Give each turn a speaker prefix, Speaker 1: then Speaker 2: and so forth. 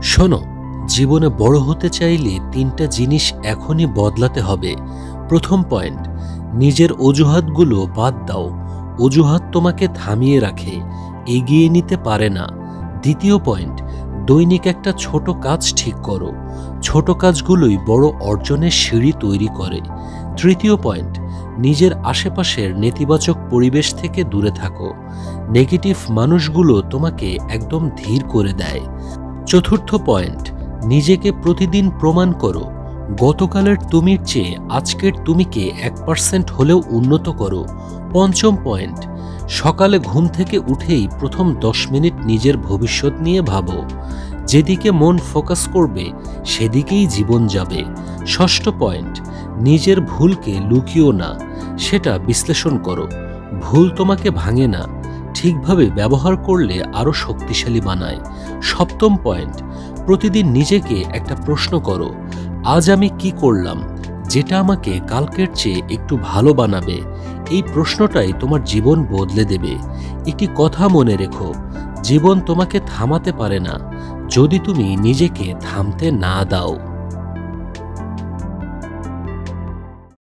Speaker 1: শোনো, জীবনে বড় হতে চাইলে 3টা জিনিস এখনই বদলাতে হবে। প্রথম পয়েন্ট, নিজের অজুহাতগুলো বাদ দাও। অজুহাত তোমাকে থামিয়ে রাখে, এগিয়ে নিতে পারে না। দ্বিতীয় পয়েন্ট, দৈনিক একটা ছোট কাজ ঠিক করো। ছোট কাজগুলোই বড় অর্জনের সিঁড়ি তৈরি করে। তৃতীয় পয়েন্ট, নিজের আশেপাশের নেতিবাচক পরিবেশ থেকে দূরে থাকো। নেগেটিভ মানুষগুলো তোমাকে একদম ধীর করে দেয়। চতুর্থ পয়েন্ট, নিজেকে প্রতিদিন প্রমাণ করো। গতকালের তুমির চেয়ে আজকের তুমিকে 1% হলেও উন্নত করো। পঞ্চম পয়েন্ট, সকালে ঘুম থেকে উঠেই প্রথম 10 মিনিট নিজের ভবিষ্যৎ নিয়ে ভাবো। যেদিকে মন ফোকাস করবে সেদিকেই জীবন যাবে। ষষ্ঠ পয়েন্ট, নিজের ভুলকে লুকিও না, সেটা বিশ্লেষণ করো। ভুল তোমাকে ভাঙে না, ঠিকভাবে ব্যবহার করলে আরও শক্তিশালী বানায়। সপ্তম পয়েন্ট, প্রতিদিন নিজেকে একটা প্রশ্ন করো, আজ আমি কি করলাম যেটা আমাকে কালকের চেয়ে একটু ভালো বানাবে। এই প্রশ্নটাই তোমার জীবন বদলে দেবে। একটি কথা মনে রেখো, জীবন তোমাকে থামাতে পারে না যদি তুমি নিজেকে থামতে না দাও।